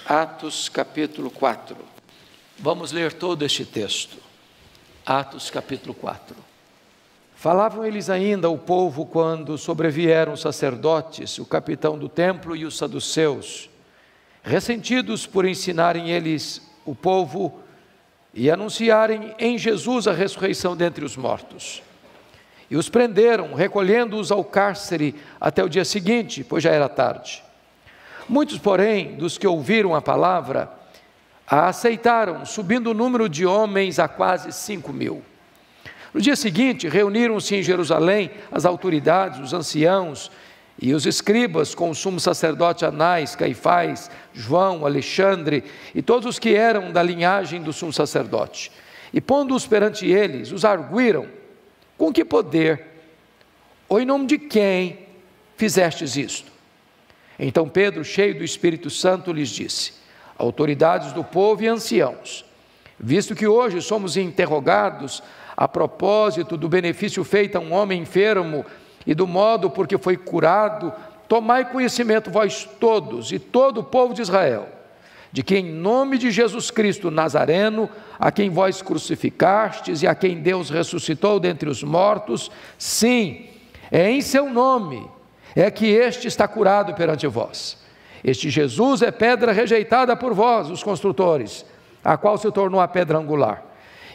Atos capítulo 4. Vamos ler todo este texto. Atos capítulo 4. Falavam eles ainda ao povo quando sobrevieram os sacerdotes, o capitão do templo e os saduceus, ressentidos por ensinarem eles o povo e anunciarem em Jesus a ressurreição dentre os mortos. E os prenderam, recolhendo-os ao cárcere até o dia seguinte, pois já era tarde. Muitos, porém, dos que ouviram a palavra, a aceitaram, subindo o número de homens a quase 5.000. No dia seguinte, reuniram-se em Jerusalém as autoridades, os anciãos e os escribas, com o sumo sacerdote Anás, Caifás, João, Alexandre e todos os que eram da linhagem do sumo sacerdote. E pondo-os perante eles, os arguíram: com que poder, ou em nome de quem fizestes isto? Então Pedro, cheio do Espírito Santo, lhes disse: autoridades do povo e anciãos, visto que hoje somos interrogados a propósito do benefício feito a um homem enfermo e do modo por que foi curado, tomai conhecimento vós todos e todo o povo de Israel, de que em nome de Jesus Cristo Nazareno, a quem vós crucificastes e a quem Deus ressuscitou dentre os mortos, sim, é em seu nome é que este está curado perante vós. Este Jesus é pedra rejeitada por vós, os construtores, a qual se tornou a pedra angular.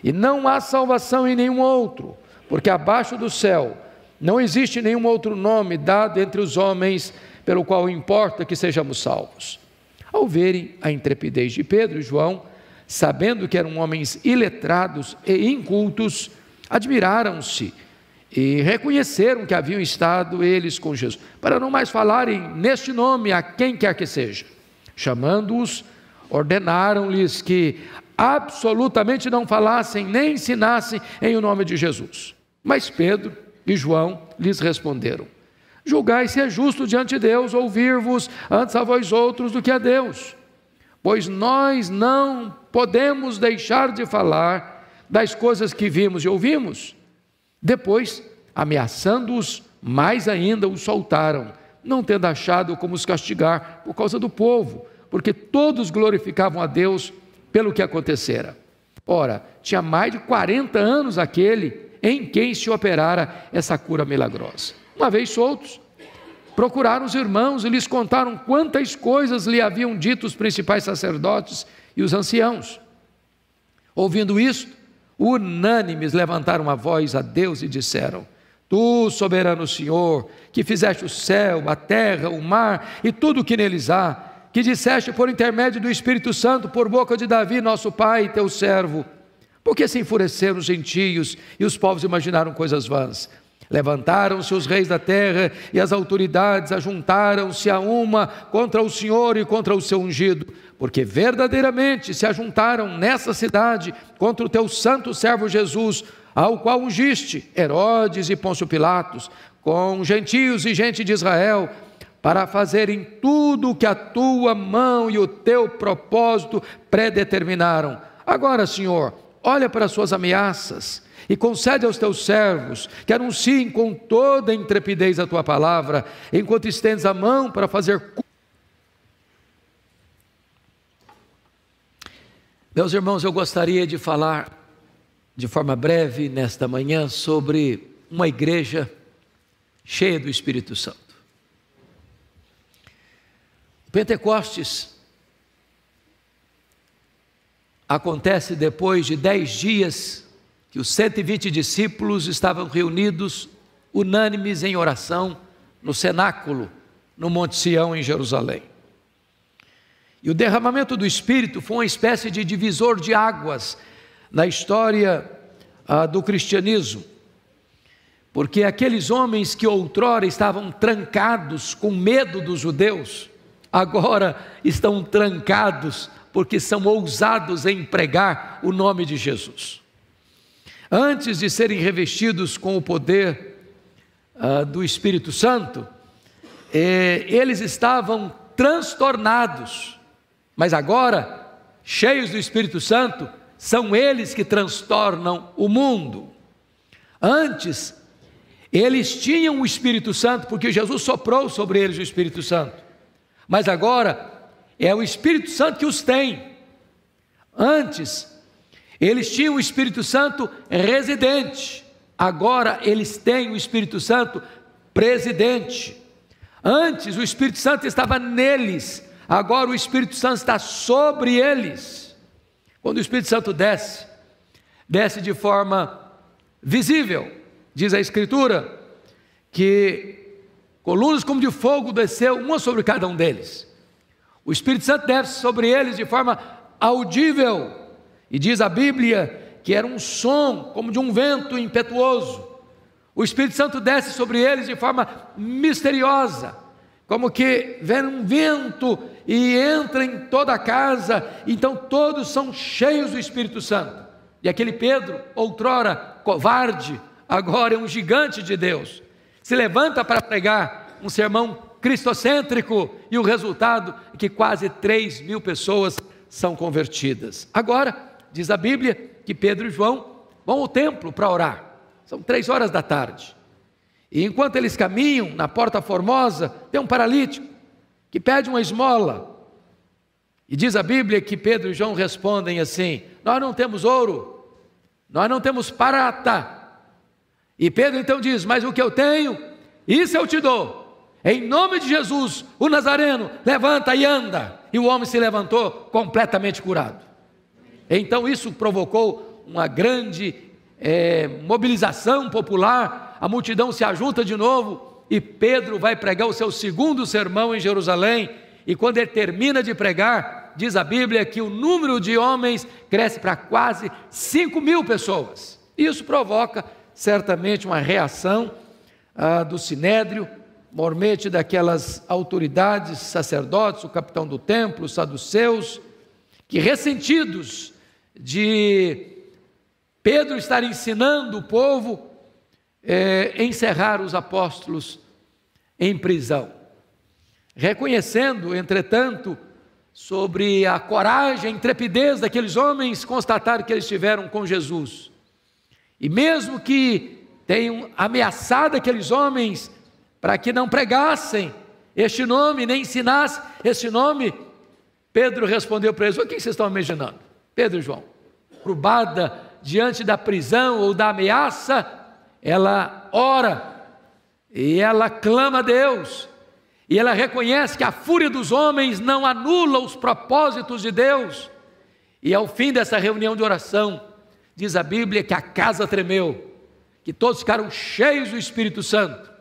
E não há salvação em nenhum outro, porque abaixo do céu não existe nenhum outro nome dado entre os homens pelo qual importa que sejamos salvos. Ao verem a intrepidez de Pedro e João, sabendo que eram homens iletrados e incultos, admiraram-se e reconheceram que haviam estado eles com Jesus, para não mais falarem neste nome a quem quer que seja. Chamando-os, ordenaram-lhes que absolutamente não falassem nem ensinassem em o nome de Jesus. Mas Pedro e João lhes responderam: julgai se é justo diante de Deus ouvir-vos antes a vós outros do que a Deus, pois nós não podemos deixar de falar das coisas que vimos e ouvimos. Depois, ameaçando-os mais ainda, os soltaram, não tendo achado como os castigar por causa do povo, porque todos glorificavam a Deus pelo que acontecera. Ora, tinha mais de 40 anos aquele em quem se operara essa cura milagrosa. Uma vez soltos, procuraram os irmãos e lhes contaram quantas coisas lhe haviam dito os principais sacerdotes e os anciãos. Ouvindo isto, unânimes levantaram a voz a Deus e disseram: Tu, soberano Senhor, que fizeste o céu, a terra, o mar e tudo o que neles há, que disseste por intermédio do Espírito Santo, por boca de Davi, nosso pai, teu servo, por que se enfureceram os gentios e os povos imaginaram coisas vãs? Levantaram-se os reis da terra e as autoridades ajuntaram-se a uma contra o Senhor e contra o seu ungido, porque verdadeiramente se ajuntaram nessa cidade contra o teu santo servo Jesus, ao qual ungiste Herodes e Pôncio Pilatos, com gentios e gente de Israel, para fazerem tudo o que a tua mão e o teu propósito predeterminaram. Agora, Senhor, olha para as suas ameaças e concede aos teus servos que anunciem com toda a intrepidez a tua palavra, enquanto estendes a mão para fazer. Meus irmãos, eu gostaria de falar de forma breve nesta manhã sobre uma igreja cheia do Espírito Santo. O Pentecostes acontece depois de 10 dias que os 120 discípulos estavam reunidos, unânimes em oração, no cenáculo, no Monte Sião, em Jerusalém. E o derramamento do Espírito foi uma espécie de divisor de águas na história do cristianismo, porque aqueles homens que outrora estavam trancados com medo dos judeus, agora estão trancados porque são ousados em pregar o nome de Jesus. Antes de serem revestidos com o poder do Espírito Santo, eles estavam transtornados, mas agora, cheios do Espírito Santo, são eles que transtornam o mundo. Antes, eles tinham o Espírito Santo, porque Jesus soprou sobre eles o Espírito Santo, mas agora, é o Espírito Santo que os tem. Antes, eles tinham o Espírito Santo residente, agora eles têm o Espírito Santo presidente. Antes o Espírito Santo estava neles, agora o Espírito Santo está sobre eles. Quando o Espírito Santo desce de forma visível, diz a Escritura, que colunas como de fogo desceu, uma sobre cada um deles. O Espírito Santo desce sobre eles de forma audível, e diz a Bíblia que era um som como de um vento impetuoso. O Espírito Santo desce sobre eles de forma misteriosa, como que vem um vento e entra em toda a casa, então todos são cheios do Espírito Santo. E aquele Pedro, outrora covarde, agora é um gigante de Deus, se levanta para pregar um sermão cristocêntrico, e o resultado é que quase 3.000 pessoas são convertidas. Agora, diz a Bíblia que Pedro e João vão ao templo para orar. São 3 horas da tarde. E enquanto eles caminham na Porta Formosa, tem um paralítico que pede uma esmola. E diz a Bíblia que Pedro e João respondem assim: nós não temos ouro, nós não temos prata. E Pedro então diz: mas o que eu tenho, isso eu te dou. Em nome de Jesus, o Nazareno, levanta e anda. E o homem se levantou completamente curado. Então isso provocou uma grande mobilização popular, a multidão se ajunta de novo, e Pedro vai pregar o seu segundo sermão em Jerusalém, e quando ele termina de pregar, diz a Bíblia que o número de homens cresce para quase 5.000 pessoas. Isso provoca certamente uma reação do Sinédrio, mormente daquelas autoridades, sacerdotes, o capitão do templo, os saduceus, que ressentidos de Pedro estar ensinando o povo, encerrar os apóstolos em prisão, reconhecendo, entretanto, sobre a coragem, a intrepidez daqueles homens, constatar que eles estiveram com Jesus, e mesmo que tenham ameaçado aqueles homens para que não pregassem este nome, nem ensinassem este nome, Pedro respondeu para eles: o que vocês estão imaginando? Pedro e João, curvada diante da prisão ou da ameaça, ela ora, e ela clama a Deus, e ela reconhece que a fúria dos homens não anula os propósitos de Deus. E ao fim dessa reunião de oração, diz a Bíblia que a casa tremeu, que todos ficaram cheios do Espírito Santo,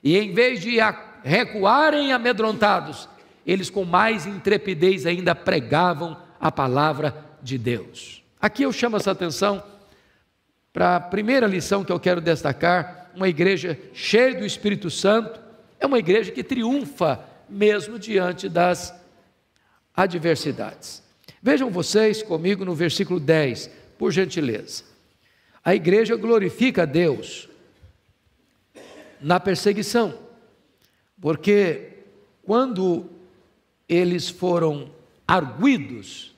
e em vez de recuarem amedrontados, eles com mais intrepidez ainda pregavam a palavra de Deus. Aqui eu chamo essa atenção para a primeira lição que eu quero destacar. Uma igreja cheia do Espírito Santo é uma igreja que triunfa mesmo diante das adversidades. Vejam vocês comigo no versículo 10, por gentileza. A igreja glorifica a Deus na perseguição, porque quando eles foram arguidos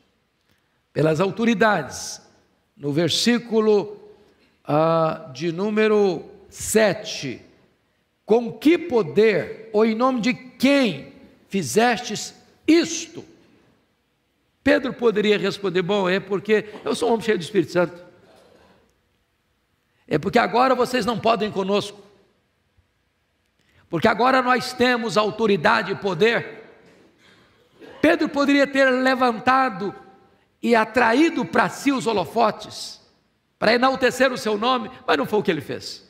pelas autoridades, no versículo de número 7, com que poder ou em nome de quem fizestes isto? Pedro poderia responder: bom, é porque eu sou um homem cheio do Espírito Santo, é porque agora vocês não podem conosco, porque agora nós temos autoridade e poder. Pedro poderia ter levantado e atraído para si os holofotes, para enaltecer o seu nome, mas não foi o que ele fez.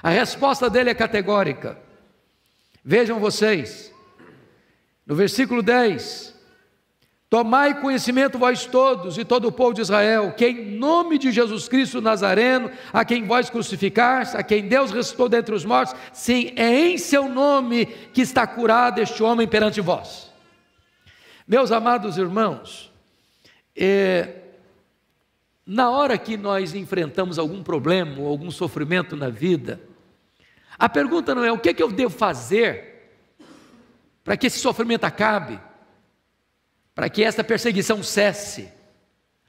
A resposta dele é categórica. Vejam vocês, no versículo 10: tomai conhecimento vós todos e todo o povo de Israel, que em nome de Jesus Cristo Nazareno, a quem vós crucificaste, a quem Deus ressuscitou dentre os mortos, sim, é em seu nome que está curado este homem perante vós. Meus amados irmãos, na hora que nós enfrentamos algum problema ou algum sofrimento na vida, a pergunta não é o que eu devo fazer para que esse sofrimento acabe, para que esta perseguição cesse.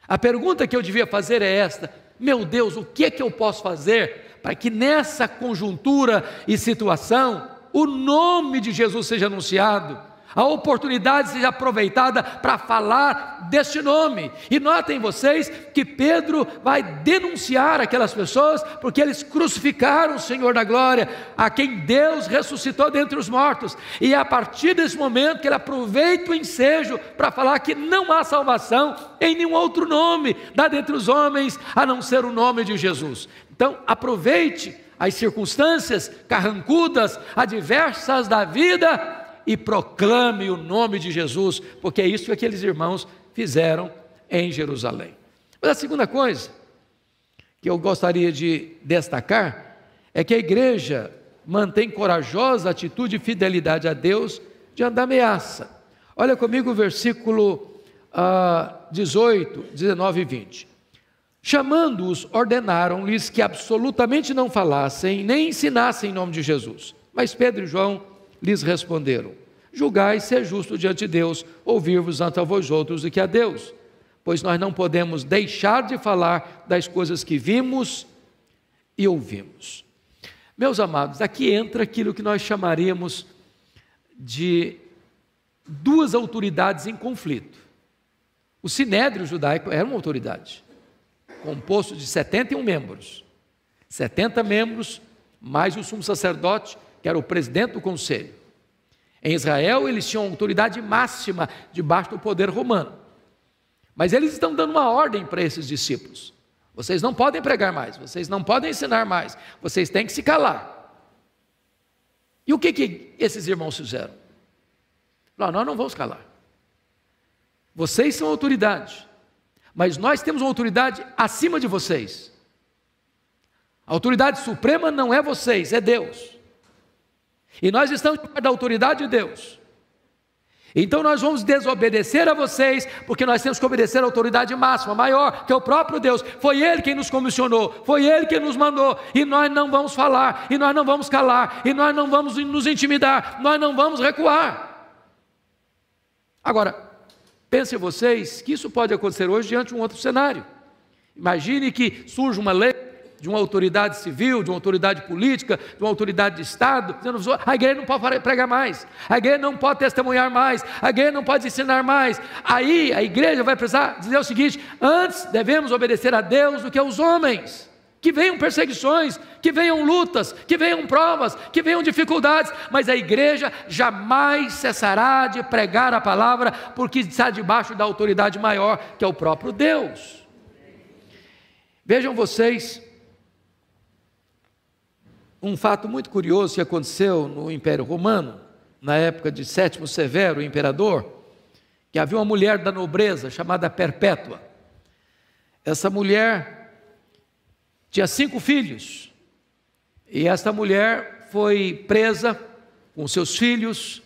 A pergunta que eu devia fazer é esta: meu Deus, o que eu posso fazer para que nessa conjuntura e situação o nome de Jesus seja anunciado, a oportunidade seja aproveitada para falar deste nome. E notem vocês que Pedro vai denunciar aquelas pessoas, porque eles crucificaram o Senhor da glória, a quem Deus ressuscitou dentre os mortos. E é a partir desse momento que ele aproveita o ensejo para falar que não há salvação em nenhum outro nome dado entre os homens, a não ser o nome de Jesus. Então aproveite as circunstâncias carrancudas, adversas da vida, e proclame o nome de Jesus, porque é isso que aqueles irmãos fizeram em Jerusalém. Mas a segunda coisa que eu gostaria de destacar é que a igreja mantém corajosa atitude e fidelidade a Deus diante da ameaça. Olha comigo o versículo 18, 19 e 20. Chamando-os, ordenaram-lhes que absolutamente não falassem, nem ensinassem em nome de Jesus. Mas Pedro e João lhes responderam: julgai ser justo diante de Deus, ouvir-vos antes a vós outros do que a Deus, pois nós não podemos deixar de falar das coisas que vimos e ouvimos. Meus amados, aqui entra aquilo que nós chamaríamos de duas autoridades em conflito. O sinédrio judaico era uma autoridade, composto de 71 membros, 70 membros, mais o sumo sacerdote, que era o presidente do conselho. Em Israel, eles tinham autoridade máxima debaixo do poder romano. Mas eles estão dando uma ordem para esses discípulos: vocês não podem pregar mais, vocês não podem ensinar mais, vocês têm que se calar. E o que esses irmãos fizeram? Nós não vamos calar. Vocês são autoridade, mas nós temos uma autoridade acima de vocês. A autoridade suprema não é vocês, é Deus. E nós estamos debaixo da autoridade de Deus. Então nós vamos desobedecer a vocês, porque nós temos que obedecer à autoridade máxima, maior, que é o próprio Deus. Foi Ele quem nos comissionou, foi Ele quem nos mandou, e nós não vamos falar, e nós não vamos calar, e nós não vamos nos intimidar, nós não vamos recuar. Agora, pensem vocês que isso pode acontecer hoje diante de um outro cenário. Imagine que surge uma lei de uma autoridade civil, de uma autoridade política, de uma autoridade de Estado, dizendo: a igreja não pode pregar mais, a igreja não pode testemunhar mais, a igreja não pode ensinar mais. Aí a igreja vai precisar dizer o seguinte: antes devemos obedecer a Deus do que aos homens. Que venham perseguições, que venham lutas, que venham provas, que venham dificuldades, mas a igreja jamais cessará de pregar a palavra, porque está debaixo da autoridade maior, que é o próprio Deus. Vejam vocês um fato muito curioso que aconteceu no Império Romano, na época de Sétimo Severo, o imperador, que havia uma mulher da nobreza chamada Perpétua. Essa mulher tinha 5 filhos, e esta mulher foi presa com seus filhos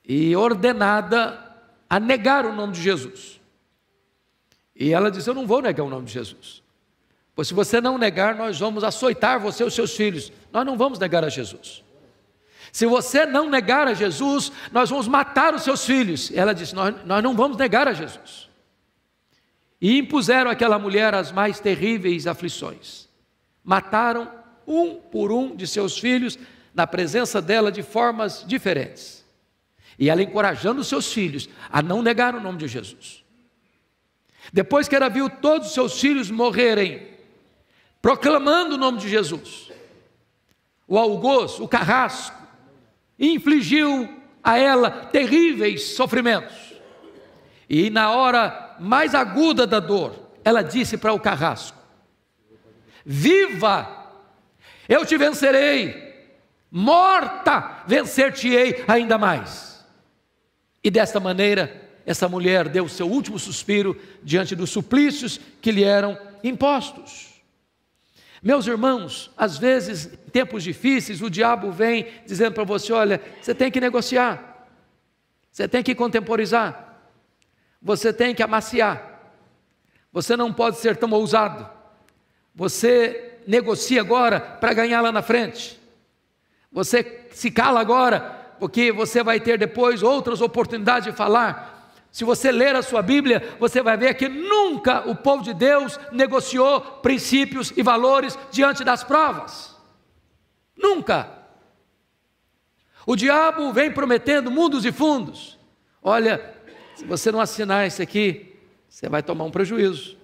e ordenada a negar o nome de Jesus. E ela disse: eu não vou negar o nome de Jesus, pois se você não negar, nós vamos açoitar você e os seus filhos. Nós não vamos negar a Jesus. Se você não negar a Jesus, nós vamos matar os seus filhos. Ela disse: nós não vamos negar a Jesus. E impuseram àquela mulher as mais terríveis aflições. Mataram um por um de seus filhos, na presença dela, de formas diferentes. E ela encorajando os seus filhos a não negar o nome de Jesus. Depois que ela viu todos os seus filhos morrerem, proclamando o nome de Jesus, o algoz, o carrasco, infligiu a ela terríveis sofrimentos. E na hora mais aguda da dor, ela disse para o carrasco: viva, eu te vencerei, morta, vencer-te-ei ainda mais. E desta maneira, essa mulher deu o seu último suspiro diante dos suplícios que lhe eram impostos. Meus irmãos, às vezes, em tempos difíceis, o diabo vem dizendo para você: olha, você tem que negociar, você tem que contemporizar, você tem que amaciar, você não pode ser tão ousado, você negocia agora para ganhar lá na frente, você se cala agora, porque você vai ter depois outras oportunidades de falar. Se você ler a sua Bíblia, você vai ver que nunca o povo de Deus negociou princípios e valores diante das provas. Nunca. O diabo vem prometendo mundos e fundos. Olha, se você não assinar isso aqui, você vai tomar um prejuízo.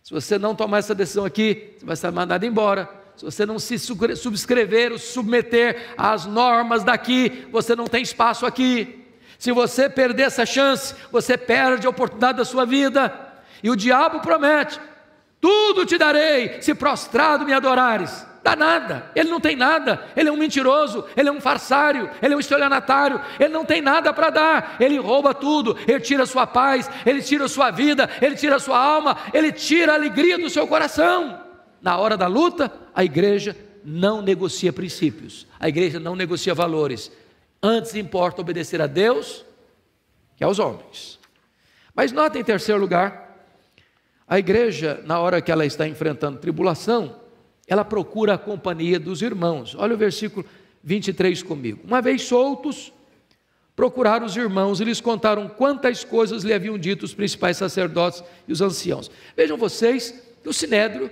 Se você não tomar essa decisão aqui, você vai ser mandado embora. Se você não se subscrever ou submeter às normas daqui, você não tem espaço aqui. Se você perder essa chance, você perde a oportunidade da sua vida. E o diabo promete: tudo te darei, se prostrado me adorares. Dá nada, ele não tem nada, ele é um mentiroso, ele é um farsário, ele é um estelionatário, ele não tem nada para dar, ele rouba tudo, ele tira a sua paz, ele tira a sua vida, ele tira a sua alma, ele tira a alegria do seu coração. Na hora da luta, a igreja não negocia princípios, a igreja não negocia valores, antes importa obedecer a Deus que aos homens. Mas nota, em terceiro lugar, a igreja, na hora que ela está enfrentando tribulação, ela procura a companhia dos irmãos. Olha o versículo 23 comigo. Uma vez soltos, procuraram os irmãos e lhes contaram quantas coisas lhe haviam dito os principais sacerdotes e os anciãos. Vejam vocês que o Sinédrio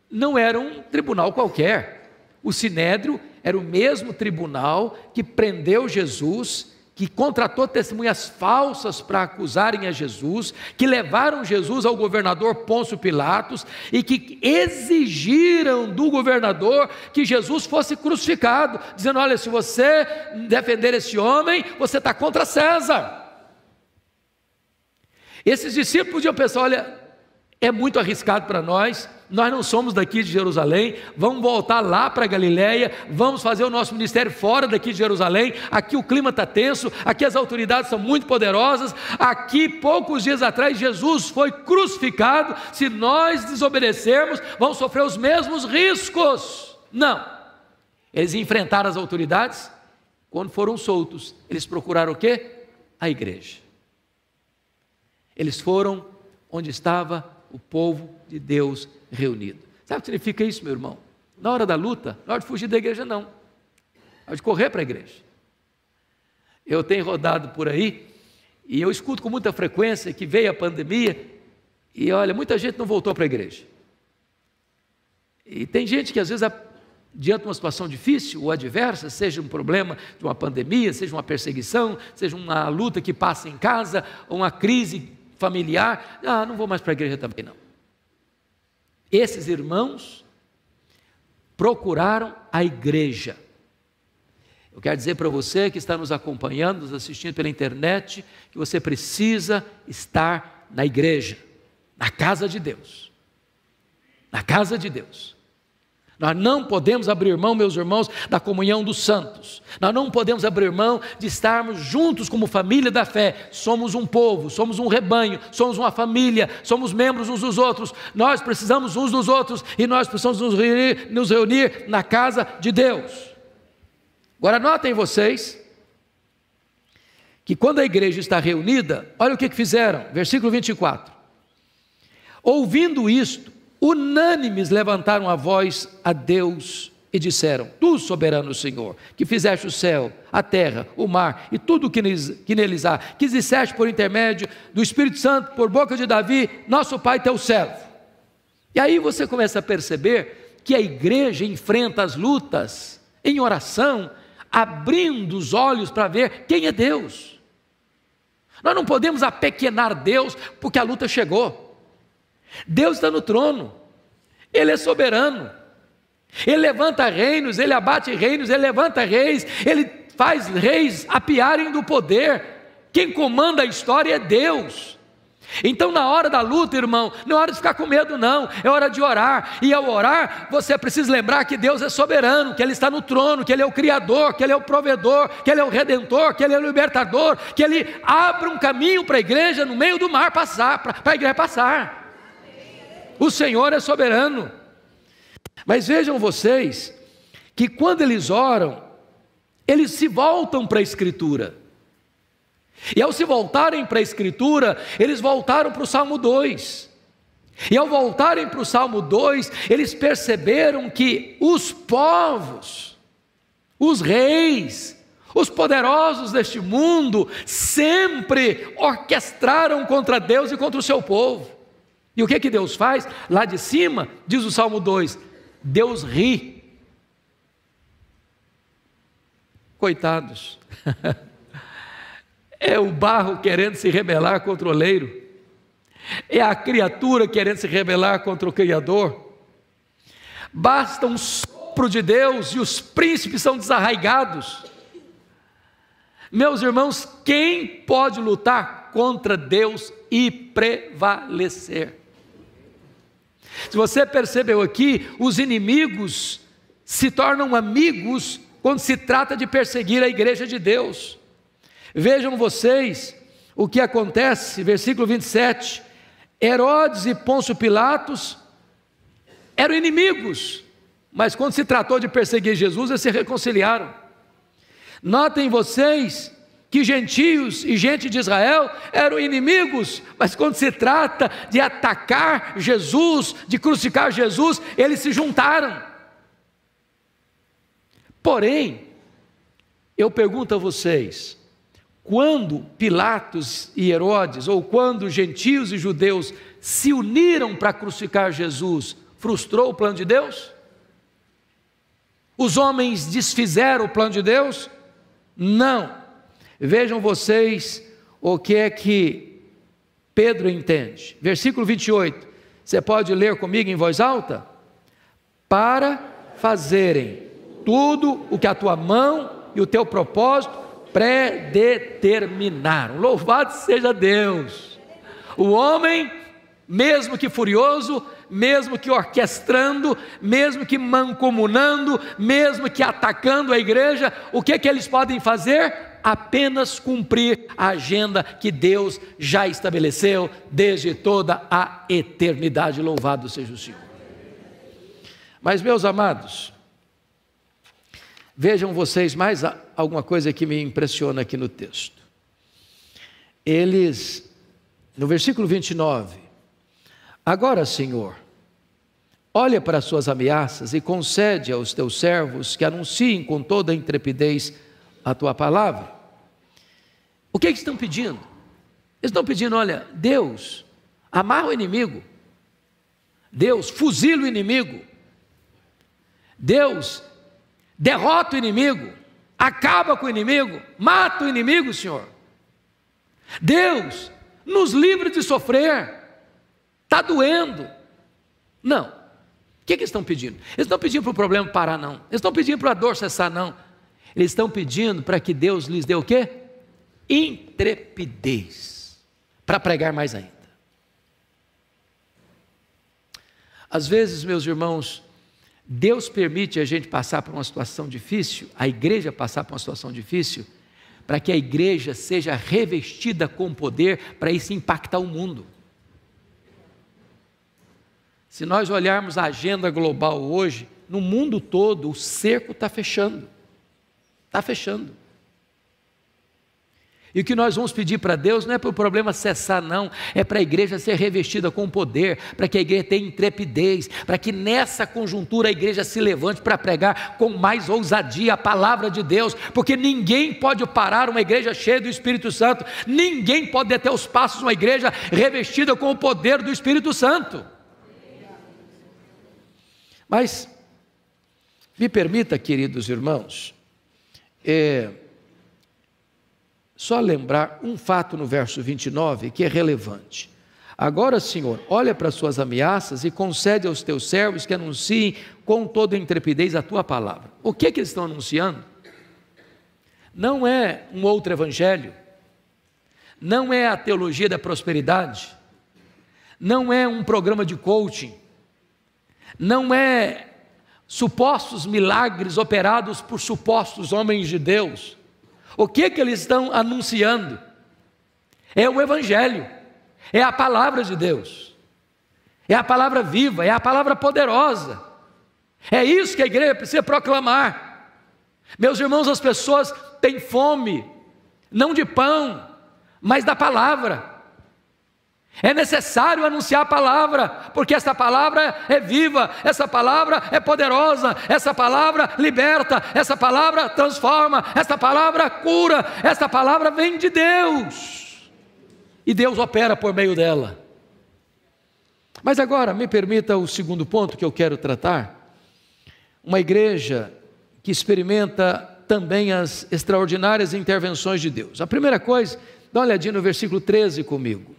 não era um tribunal qualquer. O Sinédrio era o mesmo tribunal que prendeu Jesus, que contratou testemunhas falsas para acusarem a Jesus, que levaram Jesus ao governador Pôncio Pilatos e que exigiram do governador que Jesus fosse crucificado, dizendo: olha, se você defender esse homem, você está contra César. Esses discípulos podiam pensar: olha, é muito arriscado para nós não somos daqui de Jerusalém, vamos voltar lá para Galiléia, vamos fazer o nosso ministério fora daqui de Jerusalém, aqui o clima está tenso, aqui as autoridades são muito poderosas, aqui poucos dias atrás Jesus foi crucificado, se nós desobedecermos, vamos sofrer os mesmos riscos. Não, eles enfrentaram as autoridades. Quando foram soltos, eles procuraram o quê? A igreja. Eles foram onde estava o povo de Deus reunido. Sabe o que significa isso, meu irmão? Na hora da luta, na hora de fugir da igreja não, na hora de correr para a igreja. Eu tenho rodado por aí e eu escuto com muita frequência que veio a pandemia e olha, muita gente não voltou para a igreja. E tem gente que às vezes, diante de uma situação difícil ou adversa, seja um problema de uma pandemia, seja uma perseguição, seja uma luta que passa em casa, ou uma crise familiar, não vou mais para a igreja também não. Esses irmãos procuraram a igreja. Eu quero dizer para você que está nos acompanhando, nos assistindo pela internet, que você precisa estar na igreja, na casa de Deus. Na casa de Deus. Nós não podemos abrir mão, meus irmãos, da comunhão dos santos. Nós não podemos abrir mão de estarmos juntos como família da fé. Somos um povo, somos um rebanho, somos uma família, somos membros uns dos outros. Nós precisamos uns dos outros e nós precisamos nos reunir na casa de Deus. Agora notem vocês que quando a igreja está reunida, olha o que fizeram, versículo 24. Ouvindo isto, unânimes levantaram a voz a Deus e disseram: Tu, soberano Senhor, que fizeste o céu, a terra, o mar e tudo que neles há, que disseste por intermédio do Espírito Santo, por boca de Davi, nosso pai, teu servo. E aí você começa a perceber que a igreja enfrenta as lutas em oração, abrindo os olhos para ver quem é Deus. Nós não podemos apequenar Deus porque a luta chegou. Deus está no trono, Ele é soberano, Ele levanta reinos, Ele abate reinos, Ele levanta reis, Ele faz reis apiarem do poder. Quem comanda a história é Deus. Então na hora da luta, irmão, não é hora de ficar com medo não, é hora de orar. E ao orar, você precisa lembrar que Deus é soberano, que Ele está no trono, que Ele é o Criador, que Ele é o provedor, que Ele é o Redentor, que Ele é o libertador, que Ele abre um caminho para a igreja no meio do mar passar, para a igreja passar. O Senhor é soberano. Mas vejam vocês que quando eles oram, eles se voltam para a Escritura. E ao se voltarem para a Escritura, eles voltaram para o Salmo 2. E ao voltarem para o Salmo 2, eles perceberam que os povos, os reis, os poderosos deste mundo, sempre orquestraram contra Deus e contra o seu povo. E o que Deus faz? Lá de cima, diz o Salmo 2, Deus ri. Coitados. É o barro querendo se rebelar contra o oleiro. É a criatura querendo se rebelar contra o Criador. Basta um sopro de Deus e os príncipes são desarraigados. Meus irmãos, quem pode lutar contra Deus e prevalecer? Se você percebeu aqui, os inimigos se tornam amigos quando se trata de perseguir a igreja de Deus. Vejam vocês o que acontece, versículo 27, Herodes e Pôncio Pilatos eram inimigos, mas quando se tratou de perseguir Jesus, eles se reconciliaram. Notem vocês que gentios e gente de Israel eram inimigos, mas quando se trata de atacar Jesus, de crucificar Jesus, eles se juntaram. Porém, eu pergunto a vocês, quando Pilatos e Herodes, ou quando gentios e judeus se uniram para crucificar Jesus, frustrou o plano de Deus? Os homens desfizeram o plano de Deus? Não. Vejam vocês o que é que Pedro entende. Versículo 28, você pode ler comigo em voz alta? Para fazerem tudo o que a tua mão e o teu propósito predeterminaram. Louvado seja Deus. O homem, mesmo que furioso, mesmo que orquestrando, mesmo que mancomunando, mesmo que atacando a igreja, o que é que eles podem fazer? Apenas cumprir a agenda que Deus já estabeleceu desde toda a eternidade. Louvado seja o Senhor. Mas, meus amados, vejam vocês mais alguma coisa que me impressiona aqui no texto. Eles, no versículo 29, agora, Senhor, olha para as suas ameaças e concede aos teus servos que anunciem com toda a intrepidez a tua palavra. O que eles estão pedindo? Eles estão pedindo, olha, Deus, amarra o inimigo. Deus, fuzila o inimigo. Deus, derrota o inimigo, acaba com o inimigo, mata o inimigo, Senhor. Deus, nos livra de sofrer, está doendo. Não. O que eles estão pedindo? Eles estão pedindo para o problema parar, não. Eles estão pedindo para a dor cessar, não. Eles estão pedindo para que Deus lhes dê o quê? Intrepidez, para pregar mais ainda. Às vezes, meus irmãos, Deus permite a gente passar por uma situação difícil, a igreja passar por uma situação difícil, para que a igreja seja revestida com poder, para isso impactar o mundo. Se nós olharmos a agenda global hoje, no mundo todo o cerco está fechando. Está fechando. E o que nós vamos pedir para Deus não é para o problema cessar, não, é para a igreja ser revestida com poder, para que a igreja tenha intrepidez, para que nessa conjuntura a igreja se levante para pregar com mais ousadia a palavra de Deus, porque ninguém pode parar uma igreja cheia do Espírito Santo, ninguém pode deter os passos de uma igreja revestida com o poder do Espírito Santo. Mas, me permita, queridos irmãos, só lembrar um fato no verso 29 que é relevante. Agora, Senhor, olha para as suas ameaças e concede aos teus servos que anunciem com toda intrepidez a tua palavra. O que eles estão anunciando? Não é um outro evangelho, não é a teologia da prosperidade, não é um programa de coaching, não é supostos milagres operados por supostos homens de Deus. O que eles estão anunciando? É o evangelho, é a palavra de Deus, é a palavra viva, é a palavra poderosa. É isso que a igreja precisa proclamar. Meus irmãos, as pessoas têm fome, não de pão, mas da palavra. É necessário anunciar a palavra, porque essa palavra é viva, essa palavra é poderosa, essa palavra liberta, essa palavra transforma, essa palavra cura, essa palavra vem de Deus, e Deus opera por meio dela. Mas agora, me permita o segundo ponto que eu quero tratar. Uma igreja que experimenta também as extraordinárias intervenções de Deus. A primeira coisa, dá uma olhadinha no versículo 13 comigo.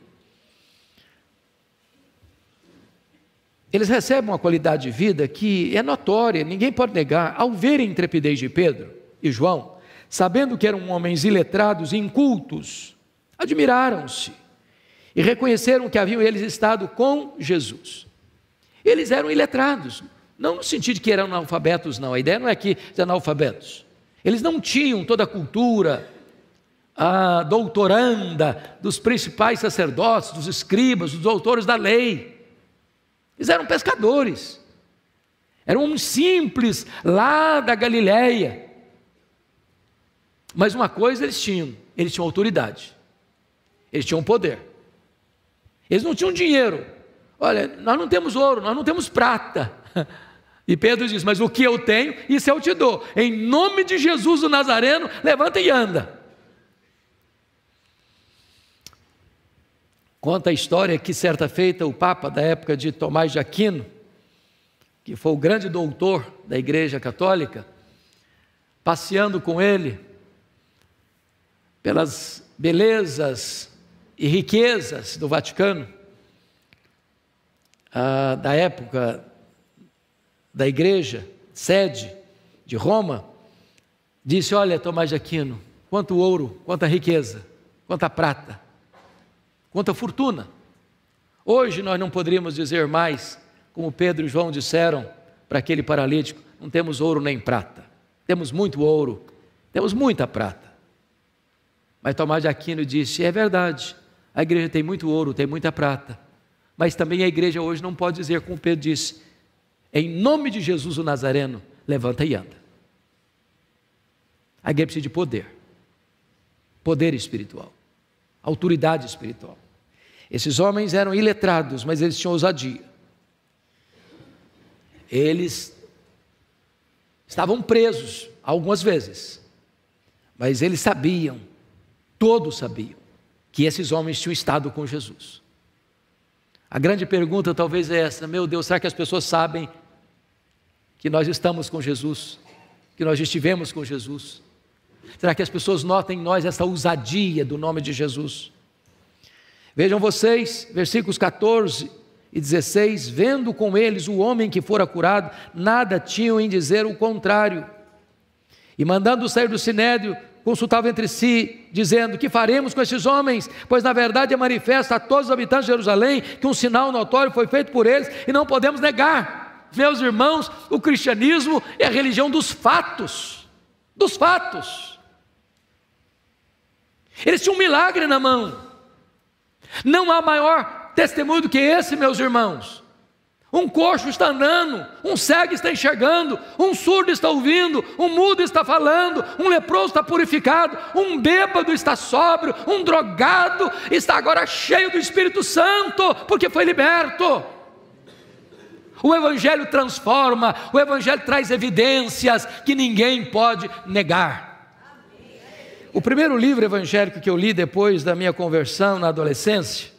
Eles recebem uma qualidade de vida que é notória, ninguém pode negar. Ao verem a intrepidez de Pedro e João, sabendo que eram homens iletrados e incultos, admiraram-se e reconheceram que haviam eles estado com Jesus. Eles eram iletrados, não no sentido de que eram analfabetos, não. A ideia não é que eram analfabetos. Eles não tinham toda a cultura, a doutoranda dos principais sacerdotes, dos escribas, dos doutores da lei. Eles eram pescadores, eram homens simples lá da Galileia. Mas uma coisa eles tinham autoridade, eles tinham poder. Eles não tinham dinheiro. Olha, nós não temos ouro, nós não temos prata. E Pedro diz, mas o que eu tenho, isso eu te dou. Em nome de Jesus o Nazareno, levanta e anda. Conta a história que certa feita o Papa da época de Tomás de Aquino, que foi o grande doutor da Igreja Católica, passeando com ele pelas belezas e riquezas do Vaticano, da época da igreja, sede de Roma, disse, olha Tomás de Aquino, quanto ouro, quanta riqueza, quanta prata, quanta fortuna. Hoje nós não poderíamos dizer mais, como Pedro e João disseram para aquele paralítico, não temos ouro nem prata, temos muito ouro, temos muita prata. Mas Tomás de Aquino disse, é verdade, a igreja tem muito ouro, tem muita prata, mas também a igreja hoje não pode dizer, como Pedro disse, em nome de Jesus o Nazareno, levanta e anda. A igreja precisa de poder espiritual, autoridade espiritual. Esses homens eram iletrados, mas eles tinham ousadia. Eles estavam presos algumas vezes, mas eles sabiam, todos sabiam, que esses homens tinham estado com Jesus. A grande pergunta talvez é essa, meu Deus, será que as pessoas sabem que nós estamos com Jesus, que nós estivemos com Jesus? Será que as pessoas notam em nós essa ousadia do nome de Jesus? Vejam vocês, versículos 14 e 16, vendo com eles o homem que fora curado, nada tinham em dizer o contrário. E mandando sair do sinédrio, consultavam entre si, dizendo, que faremos com esses homens? Pois na verdade é manifesto a todos os habitantes de Jerusalém, que um sinal notório foi feito por eles, e não podemos negar. Meus irmãos, o cristianismo é a religião dos fatos, Eles tinham um milagre na mão. Não há maior testemunho do que esse, meus irmãos. Um coxo está andando, um cego está enxergando, um surdo está ouvindo, um mudo está falando, um leproso está purificado, um bêbado está sóbrio, um drogado está agora cheio do Espírito Santo, porque foi liberto. O Evangelho transforma, o Evangelho traz evidências que ninguém pode negar. O primeiro livro evangélico que eu li depois da minha conversão na adolescência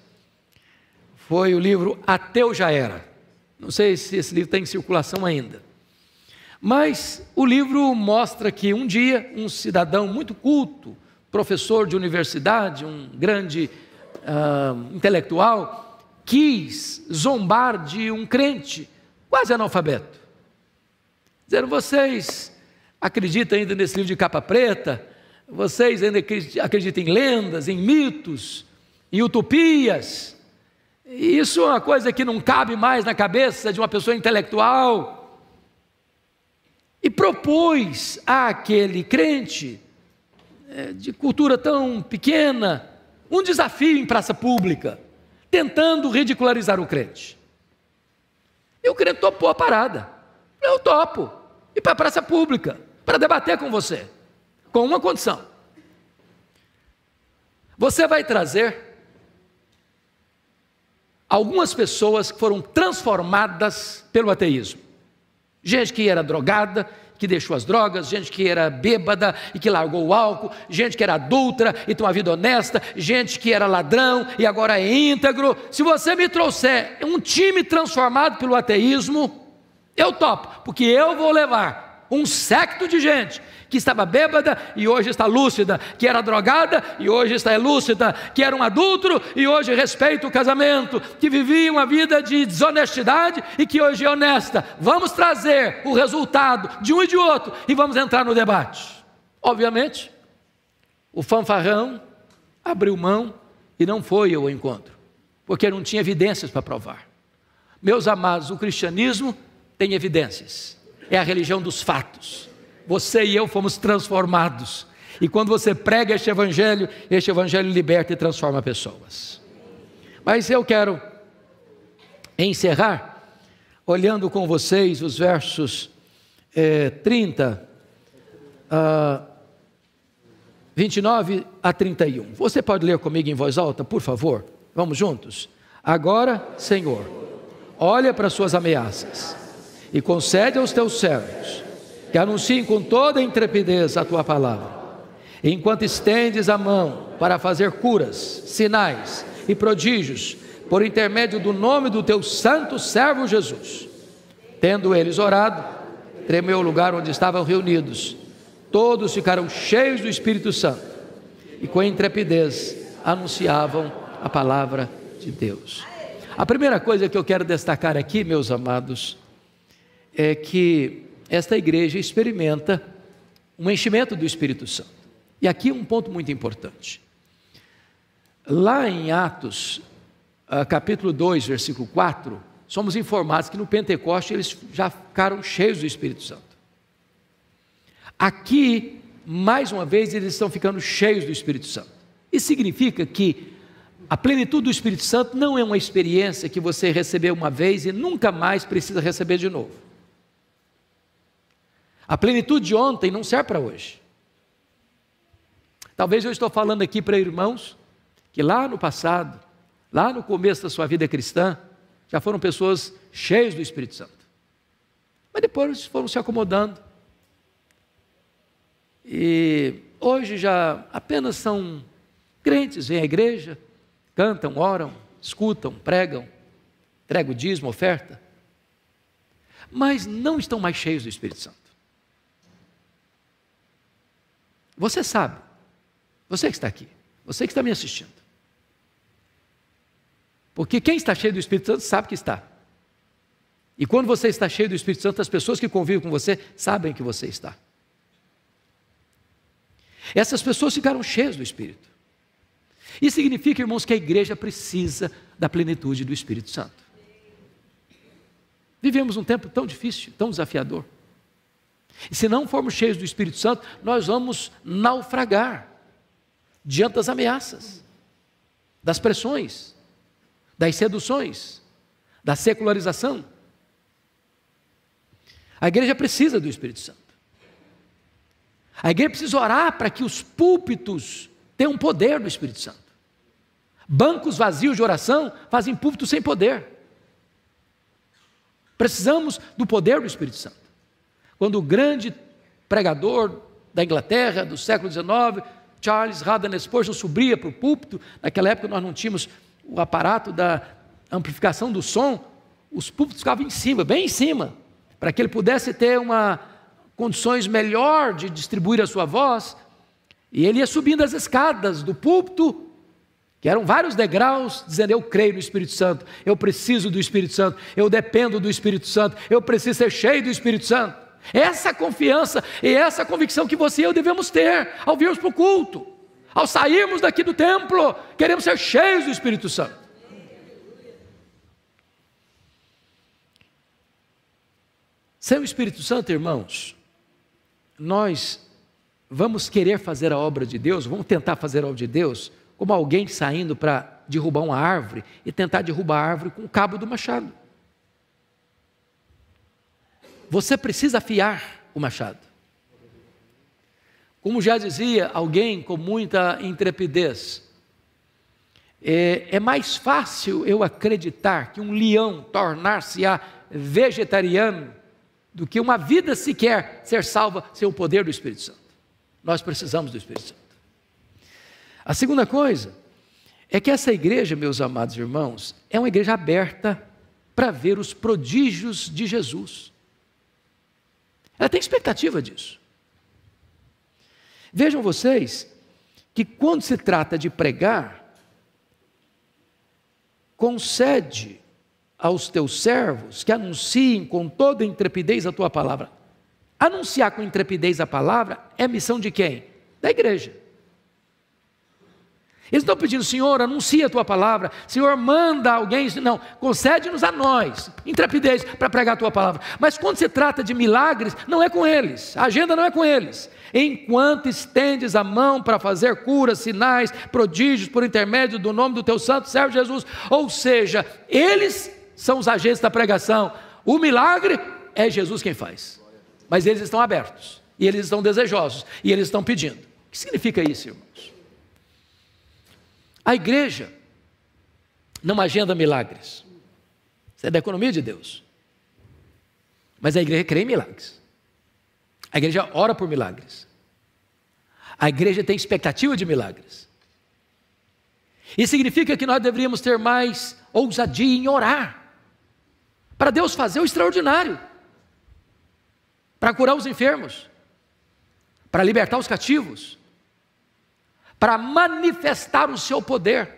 foi o livro Ateu Já Era. Não sei se esse livro está em circulação ainda, mas o livro mostra que um dia um cidadão muito culto, professor de universidade, um grande intelectual, quis zombar de um crente quase analfabeto. Disseram, vocês acreditam ainda nesse livro de capa preta? Vocês ainda acreditam em lendas, em mitos, em utopias? Isso é uma coisa que não cabe mais na cabeça de uma pessoa intelectual. E propôs àquele crente, de cultura tão pequena, um desafio em praça pública, tentando ridicularizar o crente. E o crente topou a parada. Eu topo, ir para a praça pública, para debater com você, com uma condição. Você vai trazer algumas pessoas que foram transformadas pelo ateísmo. Gente que era drogada, que deixou as drogas, gente que era bêbada e que largou o álcool, gente que era adúltera e tem uma vida honesta, gente que era ladrão e agora é íntegro. Se você me trouxer um time transformado pelo ateísmo, eu topo, porque eu vou levar um séquito de gente que estava bêbada e hoje está lúcida, que era drogada e hoje está lúcida, que era um adúltero e hoje respeita o casamento, que vivia uma vida de desonestidade e que hoje é honesta. Vamos trazer o resultado de um e de outro e vamos entrar no debate. Obviamente, o fanfarrão abriu mão e não foi ao encontro, porque não tinha evidências para provar. Meus amados, o cristianismo tem evidências, é a religião dos fatos. Você e eu fomos transformados, e quando você prega este evangelho liberta e transforma pessoas. Mas eu quero encerrar olhando com vocês os versos 29 a 31. Você pode ler comigo em voz alta, por favor? Vamos juntos? Agora, Senhor, olha para as suas ameaças e concede aos teus servos que anunciem com toda a intrepidez a tua palavra, enquanto estendes a mão para fazer curas, sinais e prodígios, por intermédio do nome do teu santo servo Jesus. Tendo eles orado, tremeu o lugar onde estavam reunidos. Todos ficaram cheios do Espírito Santo e com intrepidez anunciavam a palavra de Deus. A primeira coisa que eu quero destacar aqui, meus amados, é que esta igreja experimenta um enchimento do Espírito Santo. E aqui um ponto muito importante. Lá em Atos, capítulo 2, versículo 4, somos informados que no Pentecoste eles já ficaram cheios do Espírito Santo. Aqui, mais uma vez, eles estão ficando cheios do Espírito Santo. Isso significa que a plenitude do Espírito Santo não é uma experiência que você recebeu uma vez e nunca mais precisa receber de novo. A plenitude de ontem não serve para hoje. Talvez eu estou falando aqui para irmãos que lá no passado, lá no começo da sua vida cristã, já foram pessoas cheias do Espírito Santo. Mas depois foram se acomodando. E hoje já apenas são crentes, vêm à igreja, cantam, oram, escutam, pregam, entregam o dízimo, oferta, mas não estão mais cheios do Espírito Santo. Você sabe, você que está aqui, você que está me assistindo, porque quem está cheio do Espírito Santo sabe que está. E quando você está cheio do Espírito Santo, as pessoas que convivem com você sabem que você está. Essas pessoas ficaram cheias do Espírito. Isso significa, irmãos, que a igreja precisa da plenitude do Espírito Santo. Vivemos um tempo tão difícil, tão desafiador. E se não formos cheios do Espírito Santo, nós vamos naufragar diante das ameaças, das pressões, das seduções, da secularização. A igreja precisa do Espírito Santo. A igreja precisa orar para que os púlpitos tenham poder do Espírito Santo. Bancos vazios de oração fazem púlpitos sem poder. Precisamos do poder do Espírito Santo. Quando o grande pregador da Inglaterra, do século XIX, Charles Haddon Spurgeon, subia para o púlpito, naquela época nós não tínhamos o aparato da amplificação do som, os púlpitos ficavam em cima, bem em cima, para que ele pudesse ter condições melhor de distribuir a sua voz, e ele ia subindo as escadas do púlpito, que eram vários degraus, dizendo: eu creio no Espírito Santo, eu preciso do Espírito Santo, eu dependo do Espírito Santo, eu preciso ser cheio do Espírito Santo. Essa confiança e essa convicção que você e eu devemos ter ao virmos para o culto, ao sairmos daqui do templo, queremos ser cheios do Espírito Santo. Sem o Espírito Santo, irmãos, nós vamos querer fazer a obra de Deus, vamos tentar fazer a obra de Deus, como alguém saindo para derrubar uma árvore e tentar derrubar a árvore com o cabo do machado. Você precisa afiar o machado. Como já dizia alguém com muita intrepidez, é mais fácil eu acreditar que um leão tornar-se-á vegetariano do que uma vida sequer ser salva sem o poder do Espírito Santo. Nós precisamos do Espírito Santo. A segunda coisa é que essa igreja, meus amados irmãos, é uma igreja aberta para ver os prodígios de Jesus. Ela tem expectativa disso. Vejam vocês que quando se trata de pregar, concede aos teus servos que anunciem com toda intrepidez a tua palavra. Anunciar com intrepidez a palavra é missão de quem? Da igreja. Eles estão pedindo: Senhor, anuncia a tua palavra, Senhor, manda alguém, não, concede-nos a nós intrepidez para pregar a tua palavra. Mas quando se trata de milagres, não é com eles, a agenda não é com eles. Enquanto estendes a mão para fazer curas, sinais, prodígios por intermédio do nome do teu santo servo Jesus, ou seja, eles são os agentes da pregação, o milagre é Jesus quem faz, mas eles estão abertos, e eles estão desejosos, e eles estão pedindo. O que significa isso, irmãos? A igreja não agenda milagres, isso é da economia de Deus, mas a igreja crê em milagres, a igreja ora por milagres, a igreja tem expectativa de milagres. Isso significa que nós deveríamos ter mais ousadia em orar, para Deus fazer o extraordinário, para curar os enfermos, para libertar os cativos, para manifestar o seu poder.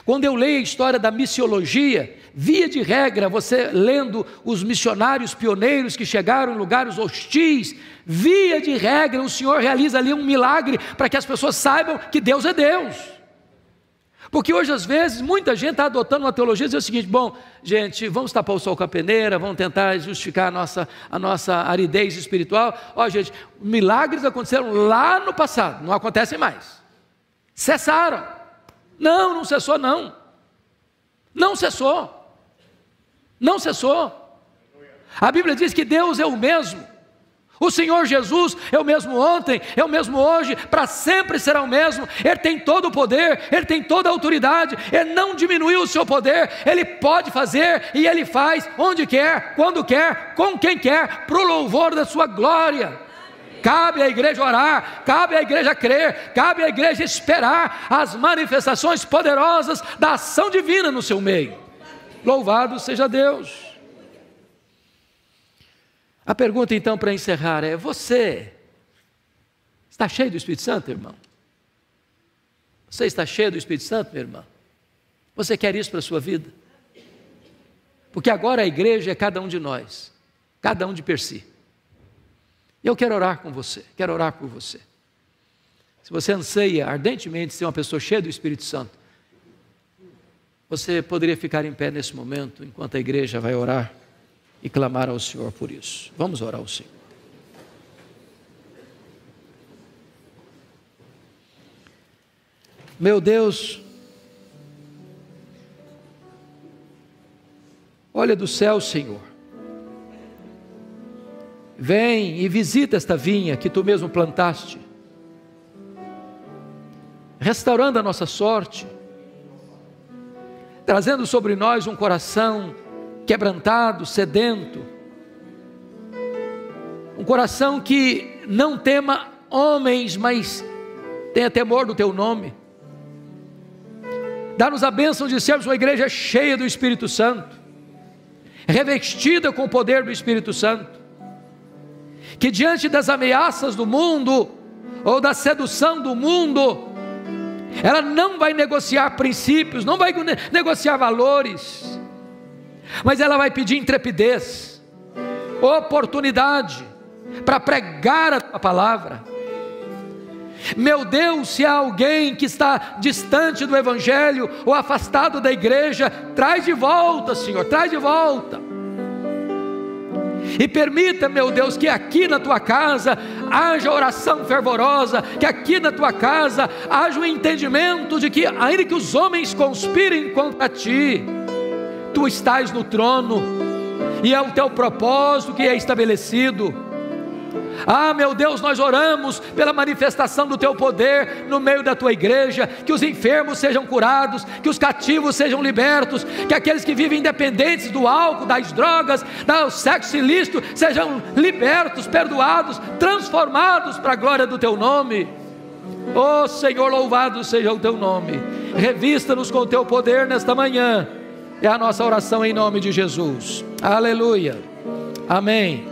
Quando eu leio a história da missiologia, via de regra, você lendo os missionários pioneiros que chegaram em lugares hostis, via de regra o Senhor realiza ali um milagre para que as pessoas saibam que Deus é Deus. Porque hoje às vezes muita gente está adotando uma teologia e diz o seguinte: bom, gente, vamos tapar o sol com a peneira, vamos tentar justificar a nossa aridez espiritual. Ó, gente, milagres aconteceram lá no passado, não acontecem mais, cessaram. Não cessou não, não cessou, não cessou. A Bíblia diz que Deus é o mesmo, o Senhor Jesus é o mesmo ontem, é o mesmo hoje, para sempre será o mesmo. Ele tem todo o poder, Ele tem toda a autoridade, Ele não diminuiu o seu poder, Ele pode fazer e Ele faz onde quer, quando quer, com quem quer, para o louvor da sua glória. Cabe à igreja orar, cabe à igreja crer, cabe à igreja esperar as manifestações poderosas da ação divina no seu meio. Louvado seja Deus. A pergunta então para encerrar é: você está cheio do Espírito Santo, irmão? Você está cheio do Espírito Santo, minha irmã? Você quer isso para a sua vida? Porque agora a igreja é cada um de nós, cada um de per si. Eu quero orar com você, quero orar por você. Se você anseia ardentemente ser uma pessoa cheia do Espírito Santo, você poderia ficar em pé nesse momento, enquanto a igreja vai orar e clamar ao Senhor por isso. Vamos orar ao Senhor. Meu Deus, olha do céu, Senhor, vem e visita esta vinha que Tu mesmo plantaste, restaurando a nossa sorte, trazendo sobre nós um coração quebrantado, sedento, um coração que não tema homens, mas tenha temor do Teu nome. Dá-nos a bênção de sermos uma igreja cheia do Espírito Santo, revestida com o poder do Espírito Santo, que diante das ameaças do mundo, ou da sedução do mundo, ela não vai negociar princípios, não vai negociar valores, mas ela vai pedir intrepidez, oportunidade, para pregar a Tua palavra. Meu Deus, se há alguém que está distante do Evangelho, ou afastado da igreja, traz de volta, Senhor, traz de volta. E permita, meu Deus, que aqui na Tua casa haja oração fervorosa, que aqui na Tua casa haja o entendimento de que, ainda que os homens conspirem contra Ti, Tu estás no trono, e é o Teu propósito que é estabelecido. Ah, meu Deus, nós oramos pela manifestação do Teu poder no meio da Tua igreja, que os enfermos sejam curados, que os cativos sejam libertos, que aqueles que vivem independentes do álcool, das drogas, do sexo ilícito, sejam libertos, perdoados, transformados para a glória do Teu nome. Oh Senhor, louvado seja o Teu nome. Revista-nos com o Teu poder nesta manhã. É a nossa oração em nome de Jesus. Aleluia. Amém.